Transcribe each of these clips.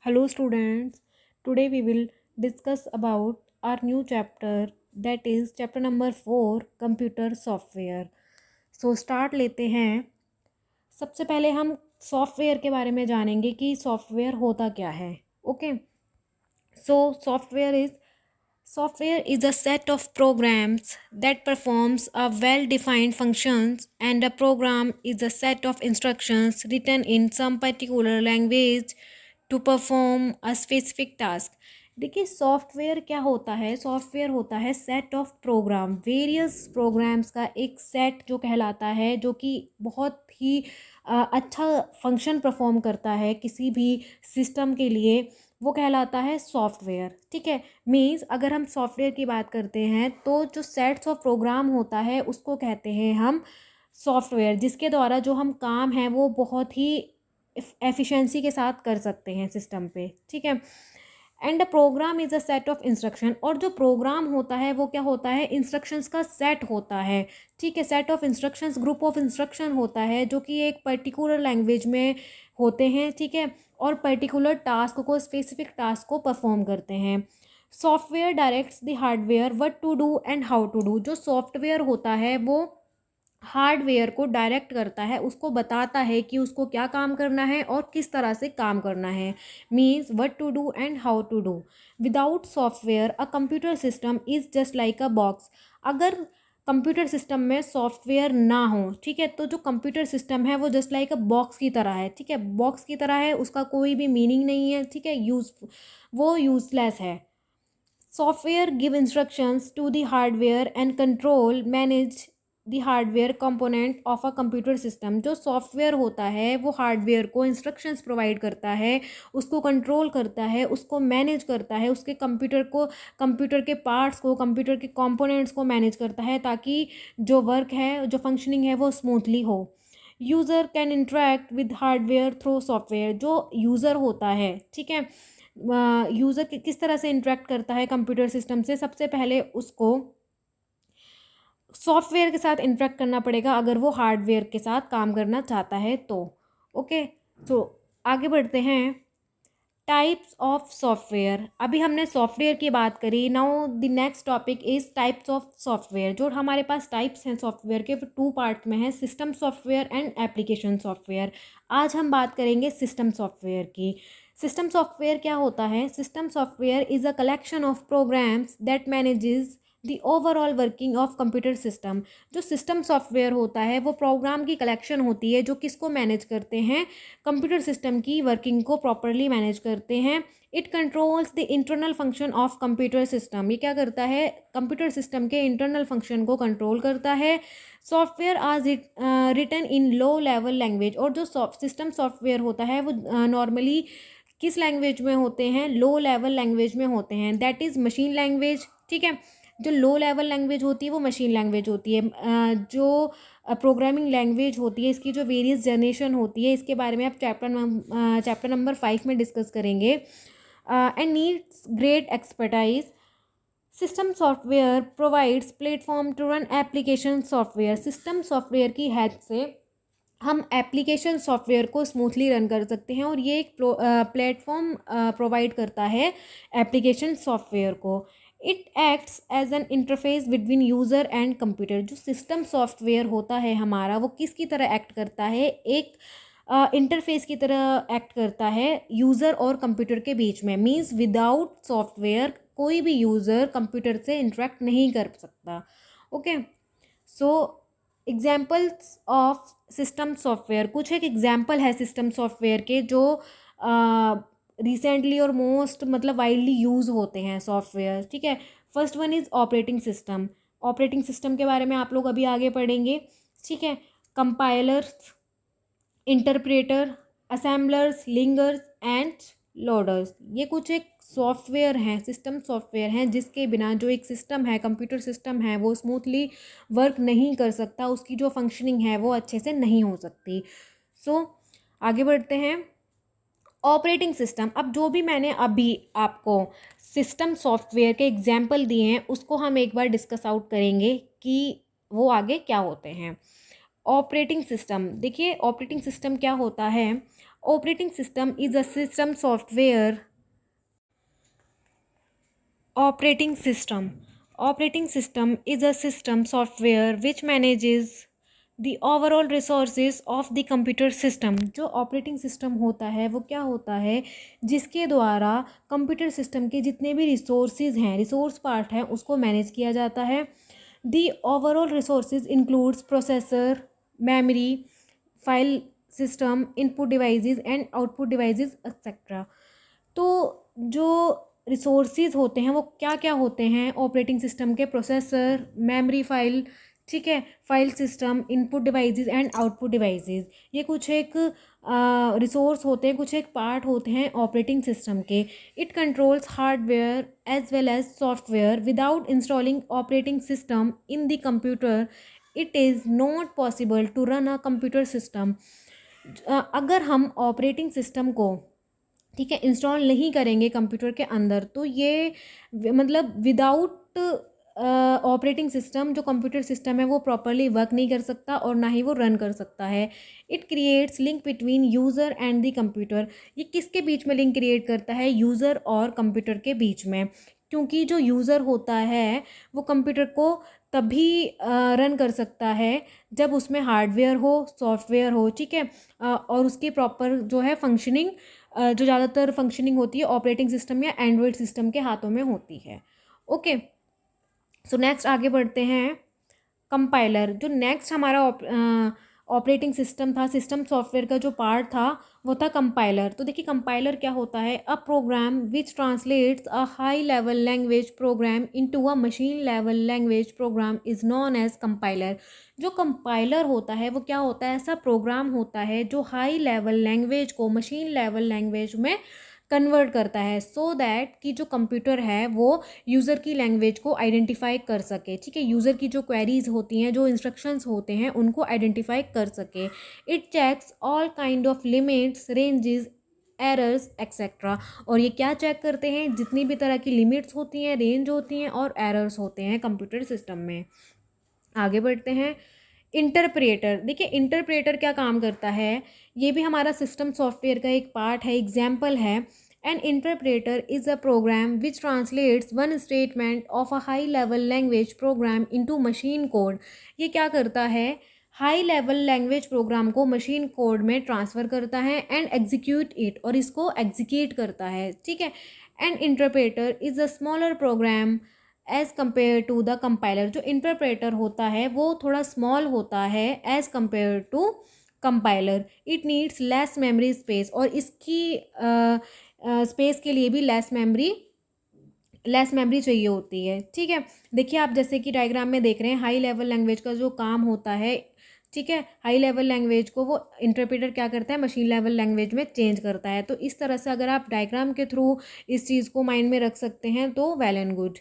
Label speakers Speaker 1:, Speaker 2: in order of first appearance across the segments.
Speaker 1: Hello students, today we will discuss about our new chapter, that is chapter number 4 computer software. So start लेते हैं. सबसे पहले हम software के बारे में जानेंगे कि सॉफ्टवेयर होता क्या है. Okay, so software is a set of programs that performs a well-defined functions, and a program is a set of instructions written in some particular language to perform a specific task. देखिए software क्या होता है. Software होता है set of program, various programs का एक set जो कहलाता है, जो कि बहुत ही अच्छा फंक्शन परफॉर्म करता है किसी भी सिस्टम के लिए, वो कहलाता है सॉफ्टवेयर. ठीक है, मीन्स अगर हम सॉफ्टवेयर की बात करते हैं तो जो सेट्स ऑफ प्रोग्राम होता है उसको कहते हैं हम सॉफ्टवेयर, जिसके द्वारा जो हम काम हैं वो बहुत ही एफिशिएंसी के साथ कर सकते हैं सिस्टम पे. ठीक है, and a program is a set of instruction. और जो प्रोग्राम होता है वो क्या होता है, इंस्ट्रक्शंस का सेट होता है. ठीक है, set of instructions, group of instruction होता है जो कि एक पर्टिकुलर लैंग्वेज में होते हैं. ठीक है, और पर्टिकुलर टास्क को, स्पेसिफिक टास्क को परफॉर्म करते हैं. Software directs the hardware what to do and how to do. जो सॉफ्टवेयर होता है वो हार्डवेयर को डायरेक्ट करता है, उसको बताता है कि उसको क्या काम करना है और किस तरह से काम करना है. Means what to do and how to do. Without software a computer system is just like a box. अगर कंप्यूटर सिस्टम में सॉफ्टवेयर ना हो, ठीक है, तो जो कंप्यूटर सिस्टम है वो जस्ट लाइक अ बॉक्स की तरह है. ठीक है, बॉक्स की तरह है, उसका कोई भी मीनिंग नहीं है. ठीक है, वो यूजलेस है. Software give instructions to the hardware and control manage the hardware component of a computer system. जो सॉफ्टवेयर होता है वो हार्डवेयर को इंस्ट्रक्शंस प्रोवाइड करता है, उसको कंट्रोल करता है, उसको मैनेज करता है, उसके कंप्यूटर के पार्ट्स को, कंप्यूटर के कंपोनेंट्स को मैनेज करता है, ताकि जो वर्क है, जो फंक्शनिंग है वो स्मूथली हो. User can interact with hardware through software. जो यूज़र होता है, ठीक है, यूज़र किस तरह से इंटरेक्ट करता है कंप्यूटर सिस्टम से. सबसे पहले उसको सॉफ्टवेयर के साथ इंटरेक्ट करना पड़ेगा अगर वो हार्डवेयर के साथ काम करना चाहता है तो. ओके, तो आगे बढ़ते हैं. Types of software. अभी हमने सॉफ्टवेयर की बात करी. Now the next topic is types of software. जो हमारे पास टाइप्स हैं सॉफ्टवेयर के, वो टू पार्ट में हैं, system software and application software. आज हम बात करेंगे सिस्टम सॉफ्टवेयर की. सिस्टम सॉफ्टवेयर क्या होता है. System software is a collection of programs that manages the overall working of computer system. जो सिस्टम सॉफ्टवेयर होता है वो प्रोग्राम की कलेक्शन होती है जो किसको मैनेज करते हैं, कंप्यूटर सिस्टम की वर्किंग को प्रॉपरली मैनेज करते हैं. It controls the internal function of computer system. ये क्या करता है, कंप्यूटर सिस्टम के इंटरनल फंक्शन को कंट्रोल करता है. Software are written in low level language. और जो सिस्टम सॉफ्टवेयर होता है वो नॉर्मली किस लैंग्वेज में होते हैं, लो लेवल लैंग्वेज में होते हैं, दैट इज़ मशीन लैंग्वेज. ठीक है, जो लो लेवल लैंग्वेज होती है वो मशीन लैंग्वेज होती है. जो प्रोग्रामिंग लैंग्वेज होती है, इसकी जो वेरियस जनरेशन होती है, इसके बारे में आप चैप्टर नंबर 5 में डिस्कस करेंगे. And needs great expertise. System software provides platform to run application software. System software की हेल्प से हम एप्लीकेशन सॉफ्टवेयर को स्मूथली रन कर सकते हैं, और ये एक प्लेटफॉर्म प्रोवाइड करता है एप्लीकेशन सॉफ्टवेयर को. It acts as an interface between user and computer. जो सिस्टम सॉफ्टवेयर होता है हमारा, वो किसकी तरह एक्ट करता है, एक इंटरफेस की तरह एक्ट करता है यूज़र और कंप्यूटर के बीच में. मीन्स विदाउट सॉफ्टवेयर कोई भी यूज़र कंप्यूटर से इंटरेक्ट नहीं कर सकता. Okay, so examples of system software. कुछ एक एग्जाम्पल है सिस्टम सॉफ्टवेयर के जो रिसेंटली और मोस्ट मतलब वाइडली यूज़ होते हैं सॉफ्टवेयर. ठीक है, first one is operating system. Operating system के बारे में आप लोग अभी आगे पढ़ेंगे. ठीक है, compilers, interpreter, assemblers, lingers and loaders. ये कुछ एक सॉफ्टवेयर हैं, सिस्टम सॉफ्टवेयर हैं, जिसके बिना जो एक सिस्टम है, कंप्यूटर सिस्टम है, वो स्मूथली वर्क नहीं कर सकता, उसकी जो फंक्शनिंग है वो अच्छे से नहीं हो सकती. सो आगे बढ़ते हैं. Operating system. अब जो भी मैंने अभी आपको सिस्टम सॉफ्टवेयर के एग्जाम्पल दिए हैं उसको हम एक बार डिस्कस आउट करेंगे कि वो आगे क्या होते हैं. Operating system. देखिए ऑपरेटिंग सिस्टम क्या होता है. Operating system is a system software Operating system. Operating system is a system software which manages the overall resources of the computer system. जो ऑपरेटिंग सिस्टम होता है वो क्या होता है, जिसके द्वारा कंप्यूटर सिस्टम के जितने भी रिसोर्सेज हैं, रिसोर्स पार्ट हैं, उसको मैनेज किया जाता है. The overall resources includes processor, memory, file system, input devices and output devices etcetera. तो जो रिसोर्सेज होते हैं वो क्या क्या होते हैं ऑपरेटिंग सिस्टम के, प्रोसेसर, मेमोरी, फाइल, ठीक है, file system, input devices and output devices. ये कुछ एक रिसोर्स होते हैं, कुछ एक पार्ट होते हैं ऑपरेटिंग सिस्टम के. It controls hardware as well as software. Without installing operating system in the computer it is not possible to run a computer system. अगर हम ऑपरेटिंग सिस्टम को, ठीक है, इंस्टॉल नहीं करेंगे कंप्यूटर के अंदर, तो ये मतलब विदाउट ऑपरेटिंग सिस्टम जो कंप्यूटर सिस्टम है वो प्रॉपरली वर्क नहीं कर सकता और ना ही वो रन कर सकता है. It creates link between user and the computer. ये किसके बीच में लिंक क्रिएट करता है, यूज़र और कंप्यूटर के बीच में. क्योंकि जो यूज़र होता है वो कंप्यूटर को तभी रन कर सकता है जब उसमें हार्डवेयर हो, सॉफ्टवेयर हो, ठीक है, और उसकी प्रॉपर जो है फंक्शनिंग, जो ज़्यादातर फंक्शनिंग होती है ऑपरेटिंग सिस्टम या एंड्रॉयड सिस्टम के हाथों में होती है. ओके, सो नेक्स्ट आगे बढ़ते हैं. कंपाइलर. जो नेक्स्ट हमारा ऑपरेटिंग सिस्टम था, सिस्टम सॉफ्टवेयर का जो पार्ट था वो था कंपाइलर. तो देखिए कंपाइलर क्या होता है, a program which translates a high level language program into a machine level language program is known as compiler. जो कंपाइलर होता है वो क्या होता है, ऐसा प्रोग्राम होता है जो हाई लेवल लैंग्वेज को मशीन लेवल लैंग्वेज में कन्वर्ट करता है, सो दैट कि जो कंप्यूटर है वो यूज़र की लैंग्वेज को आइडेंटिफाई कर सके, ठीक है, यूज़र की जो क्वेरीज होती हैं, जो इंस्ट्रक्शंस होते हैं, उनको आइडेंटिफाई कर सके. It checks all kind of limits, ranges, errors etcetera. और ये क्या चेक करते हैं, जितनी भी तरह की लिमिट्स होती हैं, रेंज होती हैं और एरर्स होते हैं कंप्यूटर सिस्टम में. आगे बढ़ते हैं. इंटरप्रेटर. देखिए इंटरप्रेटर क्या काम करता है, ये भी हमारा सिस्टम सॉफ्टवेयर का एक पार्ट है, एग्जाम्पल है. An interpreter is a program which translates one statement of a high level language program into machine code. ये क्या करता है, हाई लेवल लैंग्वेज प्रोग्राम को मशीन कोड में ट्रांसफ़र करता है एंड एग्जीक्यूट इट, और इसको एग्जीक्यूट करता है, ठीक है. An interpreter is a smaller program as compare to the compiler. जो इंटरप्रेटर होता है वो थोड़ा स्मॉल होता है as compare to compiler. It needs less memory space, और इसकी स्पेस के लिए भी लेस मेमोरी चाहिए होती है, ठीक है. देखिए आप जैसे कि डायग्राम में देख रहे हैं, हाई लेवल लैंग्वेज का जो काम होता है, ठीक है, हाई लेवल लैंग्वेज को वो इंटरप्रेटर क्या करता है, मशीन लेवल लैंग्वेज में चेंज करता है. तो इस तरह से अगर आप डायग्राम के थ्रू इस चीज़ को माइंड में रख सकते हैं तो well and good.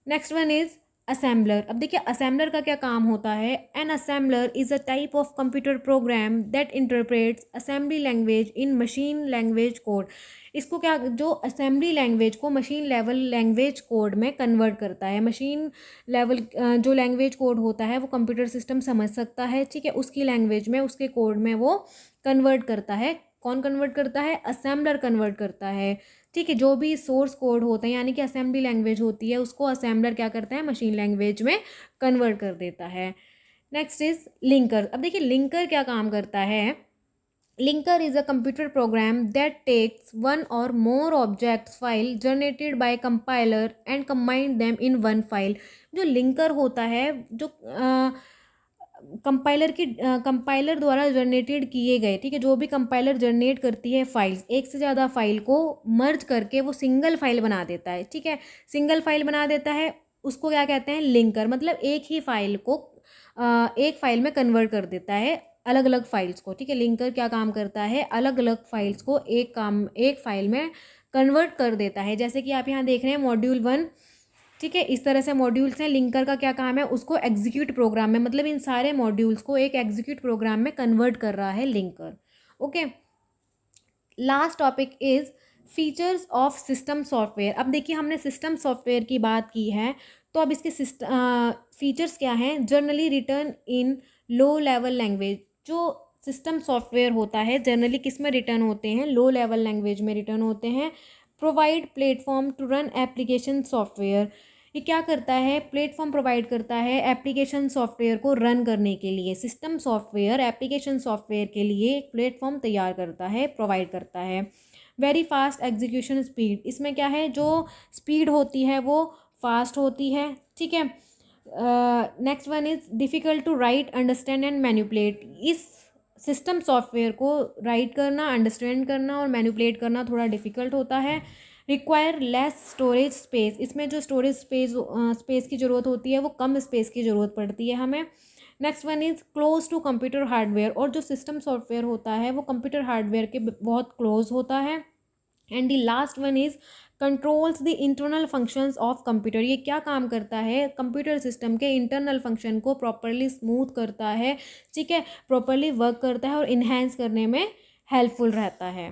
Speaker 1: Next one is assembler. अब देखिए असेंबलर का क्या काम होता है. An assembler is a type of computer program that interprets assembly language in machine language code. इसको क्या, जो असेंबली लैंग्वेज को मशीन लेवल लैंग्वेज कोड में कन्वर्ट करता है. मशीन लेवल जो लैंग्वेज कोड होता है वो कंप्यूटर सिस्टम समझ सकता है, ठीक है, उसकी लैंग्वेज में, उसके कोड में वो कन्वर्ट करता है. कौन कन्वर्ट करता है, असेंबलर कन्वर्ट करता है, ठीक है. जो भी सोर्स कोड होता है यानी कि असेंबली लैंग्वेज होती है उसको असेंबलर क्या करता है, मशीन लैंग्वेज में कन्वर्ट कर देता है. Next is linker. अब देखिए लिंकर क्या काम करता है. Linker is a computer program that takes one or more objects file generated by compiler and combine them in one file. जो लिंकर होता है, जो कंपाइलर द्वारा जनरेटेड किए गए, ठीक है, जो भी कंपाइलर जनरेट करती है फाइल्स, एक से ज़्यादा फाइल को मर्ज करके वो सिंगल फाइल बना देता है, ठीक है, सिंगल फाइल बना देता है, उसको क्या कहते हैं, लिंकर. मतलब एक ही फाइल को एक फाइल में कन्वर्ट कर देता है अलग अलग फाइल्स को, ठीक है. लिंकर क्या काम करता है, अलग अलग फाइल्स को एक फाइल में कन्वर्ट कर देता है. जैसे कि आप यहाँ देख रहे हैं मॉड्यूल 1, ठीक है, इस तरह से मॉड्यूल्स हैं. लिंकर का क्या काम है, उसको एग्जीक्यूट प्रोग्राम में, मतलब इन सारे मॉड्यूल्स को एक एग्जीक्यूट प्रोग्राम में कन्वर्ट कर रहा है linker. Okay, last topic is features of system software. अब देखिए हमने सिस्टम सॉफ्टवेयर की बात की है, तो अब इसके फीचर्स क्या हैं. Generally written in low level language. जो सिस्टम सॉफ्टवेयर होता है जनरली किस में रिटर्न होते हैं, लो लेवल लैंग्वेज में रिटर्न होते हैं। Provide platform to run application software, ये क्या करता है, प्लेटफॉर्म प्रोवाइड करता है एप्लीकेशन सॉफ्टवेयर को रन करने के लिए। सिस्टम सॉफ्टवेयर एप्लीकेशन सॉफ्टवेयर के लिए एक प्लेटफॉर्म तैयार करता है, प्रोवाइड करता है। वेरी फास्ट एग्जीक्यूशन स्पीड, इसमें क्या है, जो स्पीड होती है वो फास्ट होती है, ठीक है। Next one is difficult to write, understand and manipulate, इस सिस्टम सॉफ्टवेयर को राइट करना, अंडरस्टैंड करना और मैनिपुलेट करना थोड़ा डिफ़िकल्ट होता है। रिक्वायर लेस स्टोरेज स्पेस, इसमें जो स्टोरेज स्पेस की ज़रूरत होती है वो कम स्पेस की ज़रूरत पड़ती है हमें। Next one is close to computer hardware, और जो सिस्टम सॉफ्टवेयर होता है वो कंप्यूटर हार्डवेयर के बहुत क्लोज होता है। And the last one is controls the internal functions of computer, ये क्या काम करता है, कंप्यूटर सिस्टम के इंटरनल फंक्शन को प्रॉपरली स्मूथ करता है, ठीक है, प्रॉपरली वर्क करता है और इन्हेंस करने में हेल्पफुल रहता है।